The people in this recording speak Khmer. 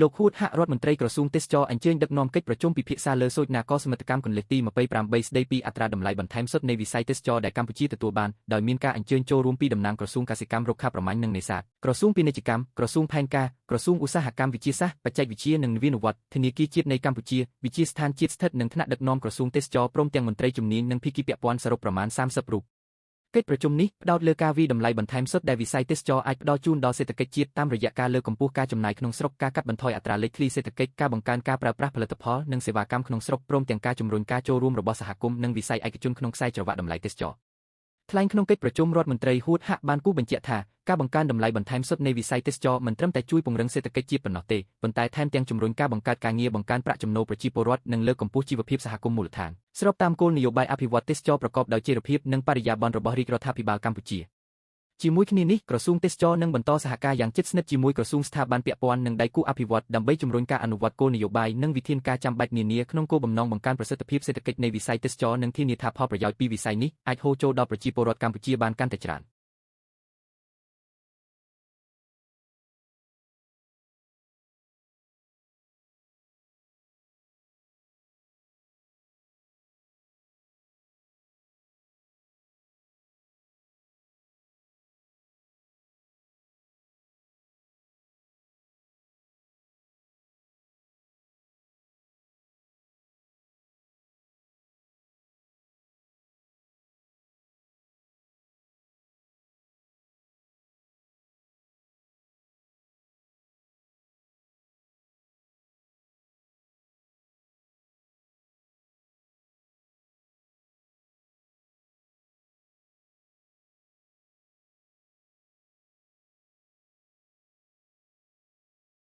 លោកហ៊ូតហាក់រដ្ឋមន្ត្រីក្រសួងទេសចរអញ្ជើញដឹកនាំកិច្ចប្រជុំពិភាក្សាលើសូចនាករសមិទ្ធកម្មកុល្លេសទី28ស្ដីពីអត្រាតម្លៃបន្ថែមសុទ្ធនៃវិស័យទេសចរដែលកម្ពុជាទទួលបានដោយមានការអញ្ជើញចូលរួមពីតំណាងក្រសួងកសិកម្មរុក្ខាប្រមាញ់និងនេសាទក្រសួងពាណិជ្ជកម្មក្រសួងផែនការក្រសួងឧស្សាហកម្មវិទ្យាសាស្ត្របច្ចេកវិទ្យានិងនវានុវត្តន៍ធនាគារជាតិនៃកម្ពុជាវិទ្យាស្ថានជាតិស្ថិតនឹងថ្នាក់ដឹកនាំក្រសួងទេសចរព្រមទាំងមន្ត្រីជំនាញនិងភាគីពាក់ព័ន្ធសរុបប្រមាណ30រូបកិច្ចប្រជុំនេះផ្ដោតលើការវិតម្លៃបន្ថែមសុទ្ធដែលវិស័យទេសចរអាចផ្ដល់ជូនដល់សេដ្ឋកិច្ចជាតិតាមរយៈការលើកកម្ពស់ការចំណាយក្នុងស្រុកការកាត់បន្ថយអត្រាលេខធ្លីសេដ្ឋកិច្ចការបង្កើនការប្រើប្រាស់ផលិតផលនិងសេវាកម្មក្នុងស្រុកព្រមទាំងការជំរុញការចូលរួមរបស់សហគមន៍និងវិស័យឯកជនក្នុងខ្សែច្រវាក់តម្លៃទេសចរថ្លែងក្នុងកិច្ចប្រជុំរដ្ឋមន្ត្រីហ៊ូតហាក់បានគូបញ្ជាក់ថាការបង្កើនតម្លៃបន្ថែមសុទ្ធនៃវិស័យទេសចរមិនត្រឹមតែជួយពង្រឹងសេដ្ឋកិច្ចជាតិប៉ុណ្ណោះទេប៉ុន្តែថែមទាំងជំរុញការបង្កើតការងារបង្កើនប្រាក់ចំណូលប្រជាពលរដ្ឋនិងលើកកម្ពស់ជីវភាពសហគមន៍មូលដ្ឋានស្របតាមគោលនយោបាយអភិវឌ្ឍទេសចរប្រកបដោយចីរភាពនិងបរិយាបន្នរបស់រាជរដ្ឋាភិបាលកម្ពុជាជាមួយគ្នានេះក្រសួងទេសចរនឹងបន្តសហការយ៉ាងជិតស្និទ្ធជាមួយក្រសួងស្ថាប័នពាក់ព័ន្ធនិងដៃគូអភិវឌ្ឍន៍ដើម្បីជំរុញការអនុវត្តគោលនយោបាយនិងវិធានការចាំបាច់នានាក្នុងគោលបំណងបង្កើនប្រសិទ្ធភាពសេដ្ឋកិច្ចនៃវិស័យទេសចរនិងធានាថាផលប្រយោជន៍ពីវិស័យនេះអាចហូរចូលដល់ប្រជាពលរដ្ឋកម្ពុជាបានកាន់តែច្រើន